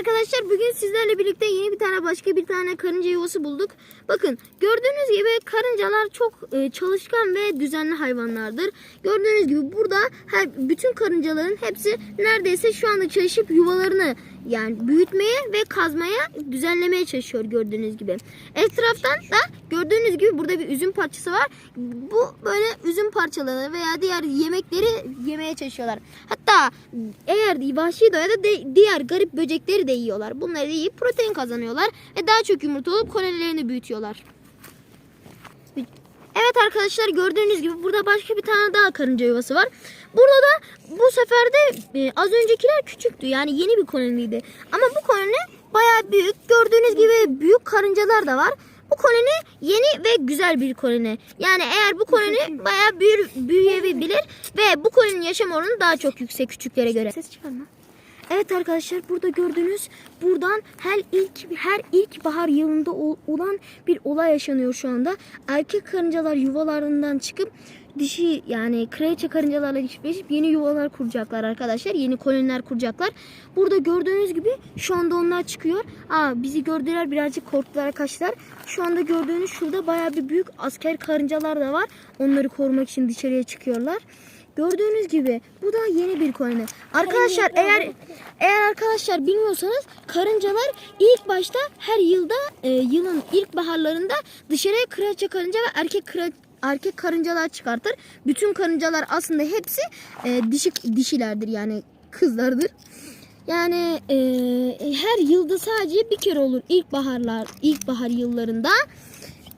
arkadaşlar, bugün sizlerle birlikte yeni başka bir tane karınca yuvası bulduk. Bakın, gördüğünüz gibi karıncalar çok çalışkan ve düzenli hayvanlardır. Gördüğünüz gibi burada bütün karıncaların hepsi neredeyse şu anda çalışıp yuvalarını büyütmeye ve kazmaya, düzenlemeye çalışıyor gördüğünüz gibi. Etraftan da gördüğünüz gibi burada bir üzüm parçası var. Bu böyle üzüm parçalarını veya diğer yemekleri yemeye çalışıyorlar. Hatta eğer vahşi doğada diğer garip böcekleri de yiyorlar. Bunları yiyip protein kazanıyorlar ve daha çok yumurta olup kolonilerini büyütüyorlar. Evet arkadaşlar, gördüğünüz gibi burada başka bir tane daha karınca yuvası var. Burada da bu sefer de az öncekiler küçüktü. Yani yeni bir koloniydi. Ama bu koloni bayağı büyük. Gördüğünüz gibi büyük karıncalar da var. Bu koloni yeni ve güzel bir koloni. Yani eğer bu koloni bayağı büyüyebilir ve bu koloninin yaşam oranı daha çok yüksek küçüklere göre. Ses çıkarma. Evet arkadaşlar, burada gördüğünüz buradan her ilkbahar yılında olan bir olay yaşanıyor şu anda. Erkek karıncalar yuvalarından çıkıp dişi kraliçe karıncalarla dişleşip yeni yuvalar kuracaklar arkadaşlar. Yeni koloniler kuracaklar. Burada gördüğünüz gibi şu anda onlar çıkıyor. Bizi gördüler, birazcık korktular, kaçtılar. Şu anda gördüğünüz şurada bayağı bir büyük asker karıncalar da var. Onları korumak için dışarıya çıkıyorlar. Gördüğünüz gibi bu da yeni bir koloni. Arkadaşlar eğer arkadaşlar bilmiyorsanız, karıncalar ilk başta her yılda yılın ilk baharlarında dışarıya kraliçe karınca ve erkek karıncalar çıkartır. Bütün karıncalar aslında hepsi dişilerdir, yani kızlardır. Yani her yılda sadece bir kere olur ilkbahar yıllarında.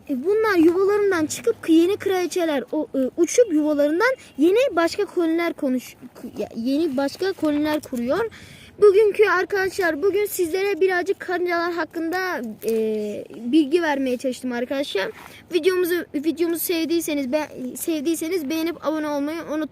Bunlar yuvalarından çıkıp yeni kraliçeler uçup yuvalarından yeni başka koloniler kuruyor. Bugün sizlere birazcık karıncalar hakkında bilgi vermeye çalıştım arkadaşlar. Videomuzu sevdiyseniz beğenip abone olmayı unutmayın.